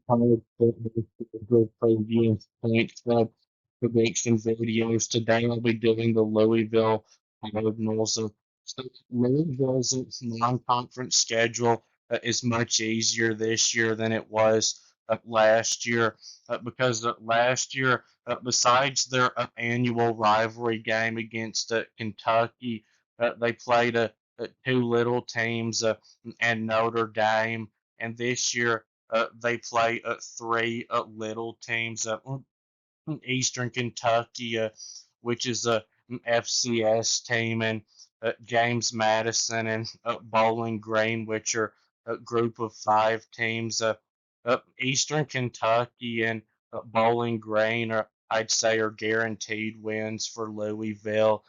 College football previous points prediction videos. Today I'll be doing the Louisville Cardinals. So Louisville's non-conference schedule is much easier this year than it was last year because last year, besides their annual rivalry game against Kentucky, they played two little teams and Notre Dame. And this year, they play three little teams. Eastern Kentucky, which is a FCS team, and James Madison and Bowling Green, which are a group of five teams. Eastern Kentucky and Bowling Green are, I'd say, are guaranteed wins for Louisville.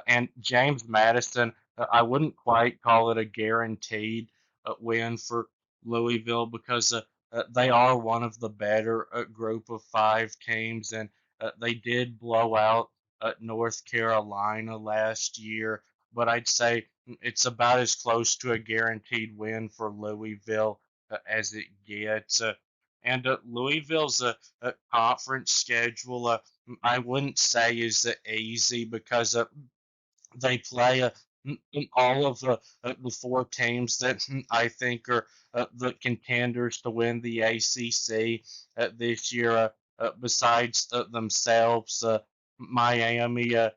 And James Madison, I wouldn't quite call it a guaranteed win for Louisville because they are one of the better group of five teams, and they did blow out North Carolina last year. But I'd say it's about as close to a guaranteed win for Louisville as it gets. And Louisville's conference schedule, I wouldn't say is easy because they play all of the four teams that I think are the contenders to win the ACC this year. Besides themselves, Miami, uh,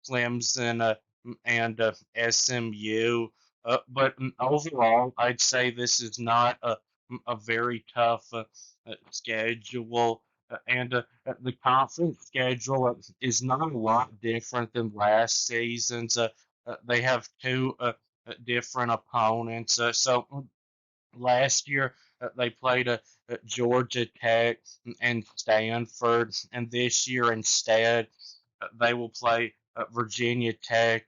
Clemson, and SMU. But overall, I'd say this is not a very tough schedule. And the conference schedule is not a lot different than last season's. They have two different opponents. So last year they played Georgia Tech and Stanford, and this year instead they will play Virginia Tech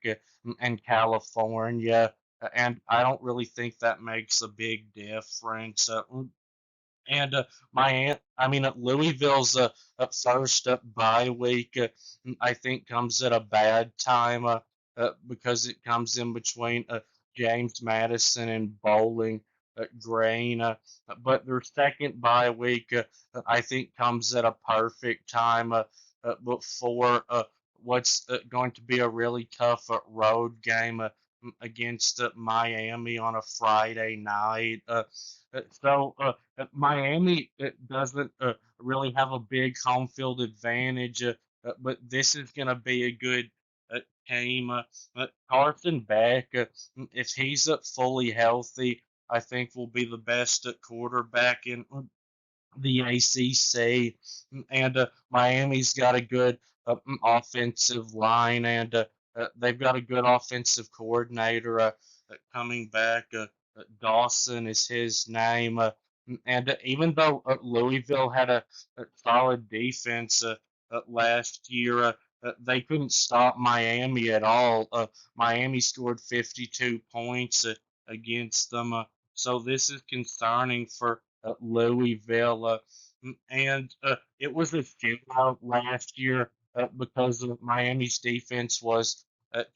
and California. And I don't really think that makes a big difference. And I mean, Louisville's first bye week, I think, comes at a bad time because it comes in between James Madison and Bowling Green. But their second bye week, I think, comes at a perfect time before what's going to be a really tough road game against Miami on a Friday night. Miami doesn't really have a big home field advantage, but this is going to be a good uh, team. Carson Beck, if he's fully healthy, I think will be the best quarterback in the ACC. And Miami's got a good offensive line, and they've got a good offensive coordinator coming back. Dawson is his name. And even though Louisville had a solid defense last year, they couldn't stop Miami at all. Miami scored 52 points against them. So this is concerning for Louisville. And it was a shootout last year because of Miami's defense was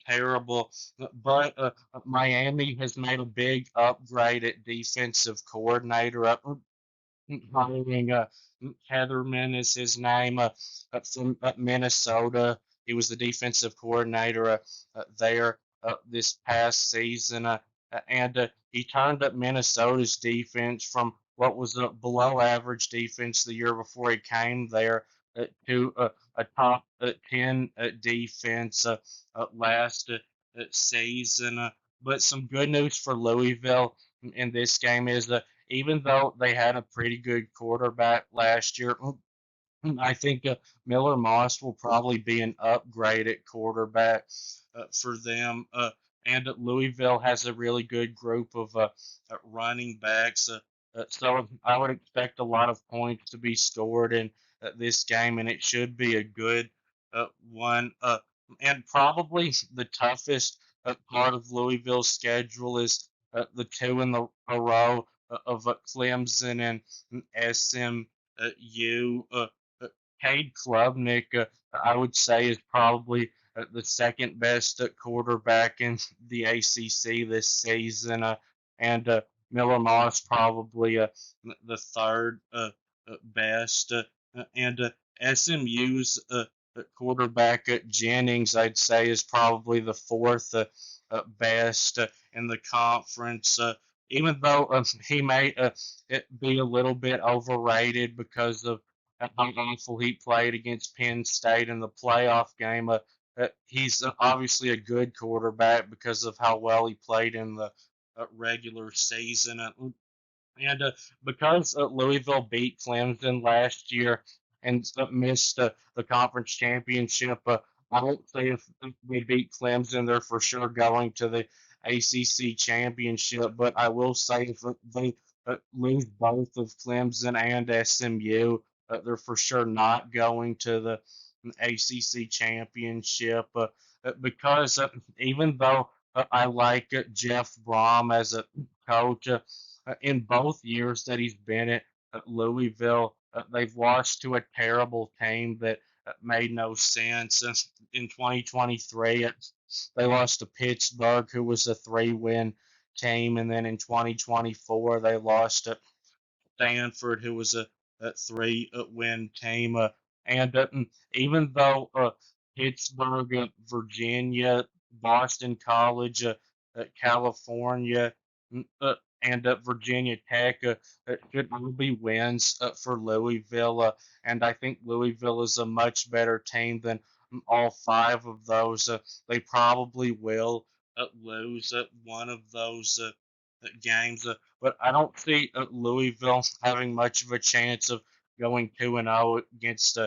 terrible. But Miami has made a big upgrade at defensive coordinator, hiring Heatherman is his name from Minnesota. He was the defensive coordinator there this past season, and he turned up Minnesota's defense from what was a below average defense the year before he came there to a top 10 defense last season. But some good news for Louisville in this game is that even though they had a pretty good quarterback last year, I think Miller Moss will probably be an upgrade at quarterback for them. And Louisville has a really good group of running backs. So I would expect a lot of points to be scored in this game, and it should be a good one. And probably the toughest part of Louisville's schedule is the two in a row of Clemson and SMU. Cade Klubnik, I would say, is probably the second best quarterback in the ACC this season. And Miller Moss probably the third best, and SMU's quarterback Jennings, I'd say, is probably the fourth best in the conference. Even though he may be a little bit overrated because of how awful he played against Penn State in the playoff game. He's obviously a good quarterback because of how well he played in the regular season. And because Louisville beat Clemson last year and missed the conference championship, I won't say if they beat Clemson, they're for sure going to the ACC championship. But I will say if they lose both of Clemson and SMU, they're for sure not going to the ACC championship because even though I like Jeff Brom as a coach, in both years that he's been at Louisville, they've lost to a terrible team that made no sense. In 2023, they lost to Pittsburgh, who was a three-win team, and then in 2024 they lost to Stanford, who was a three-win team. And even though Pittsburgh, Virginia, Boston College, California, and Virginia Tech should all be wins for Louisville. And I think Louisville is a much better team than all five of those. They probably will lose one of those games, but I don't see Louisville having much of a chance of going 2-0 against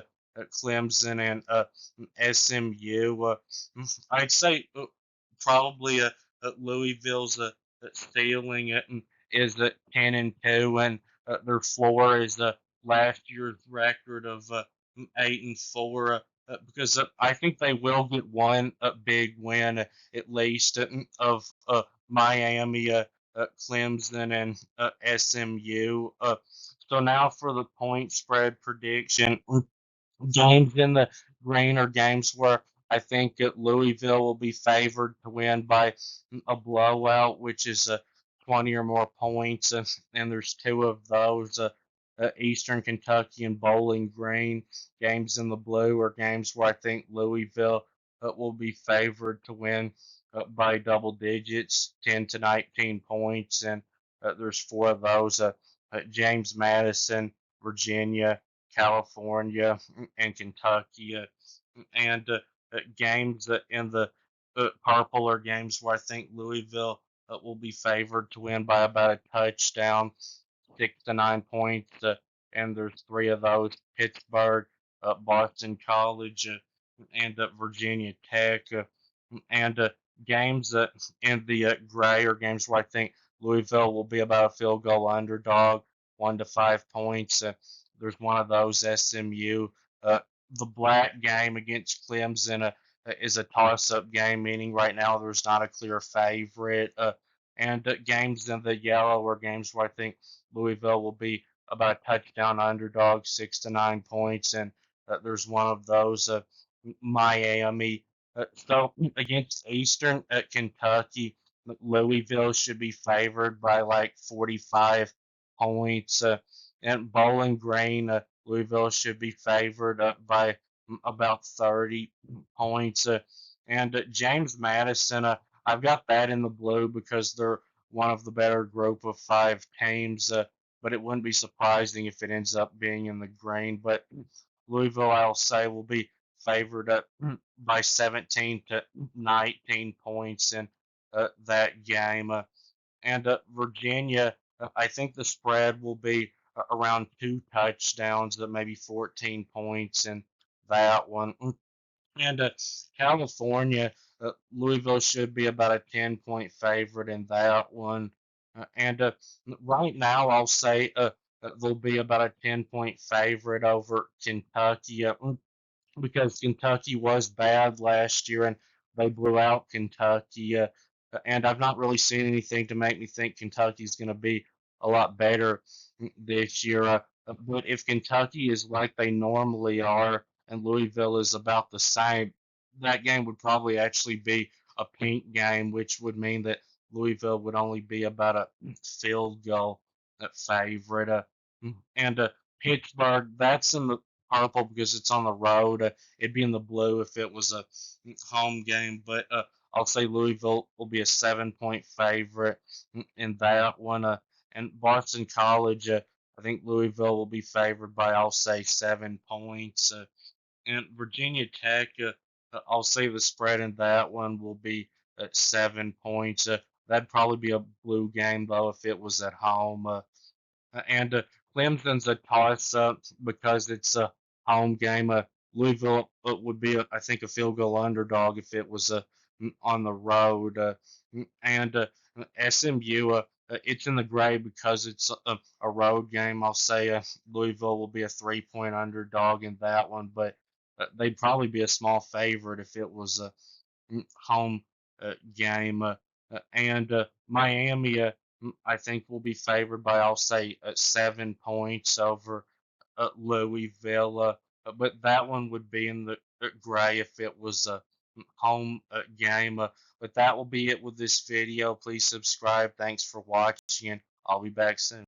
Clemson and SMU. I'd say probably Louisville's ceiling is 10-2, and their floor is last year's record of 8-4. Because I think they will get one big win at least of Miami, Clemson, and SMU. So now for the point spread prediction. Games in the green are games where I think Louisville will be favored to win by a blowout, which is 20 or more points, and there's two of those. Eastern Kentucky and Bowling Green. Games in the blue are games where I think Louisville will be favored to win by double digits, 10 to 19 points, and there's four of those. James Madison, Virginia, California, and Kentucky, and games in the purple are games where I think Louisville will be favored to win by about a touchdown, 6 to 9 points, and there's three of those: Pittsburgh, Boston College, and Virginia Tech, and games in the gray are games where I think Louisville will be about a field goal underdog, 1 to 5 points. There's one of those SMU. The black game against Clemson is a toss-up game, meaning right now there's not a clear favorite. And games in the yellow are games where I think Louisville will be about a touchdown underdog, 6 to 9 points, and there's one of those. Miami. So against Eastern at Kentucky, Louisville should be favored by like 45 points. And Bowling Green, Louisville should be favored by about 30 points. And James Madison, I've got that in the blue because they're one of the better group of five teams. But it wouldn't be surprising if it ends up being in the green. But Louisville, I'll say, will be favored by 17 to 19 points in that game. And Virginia, I think the spread will be around two touchdowns, maybe 14 points in that one. And California, Louisville should be about a 10-point favorite in that one. And right now, I'll say they'll be about a 10-point favorite over Kentucky. Because Kentucky was bad last year and they blew out Kentucky. And I've not really seen anything to make me think Kentucky's going to be a lot better this year. But if Kentucky is like they normally are and Louisville is about the same, that game would probably actually be a pink game, which would mean that Louisville would only be about a field goal favorite. And Pittsburgh, that's in the purple because it's on the road. It'd be in the blue if it was a home game, but I'll say Louisville will be a 7 point favorite in that one. And Boston College, I think Louisville will be favored by, I'll say, 7 points. And Virginia Tech, I'll say the spread in that one will be at 7 points. That'd probably be a blue game though if it was at home. And Clemson's a toss-up because it's a home game. Louisville would be, I think, a field goal underdog if it was on the road. And SMU, it's in the gray because it's a road game. I'll say Louisville will be a 3 point underdog in that one, but they'd probably be a small favorite if it was a home game. And Miami, I think, will be favored by, I'll say, 7 points over Louisville. But that one would be in the gray if it was a home game. But that will be it with this video. Please subscribe. Thanks for watching. I'll be back soon.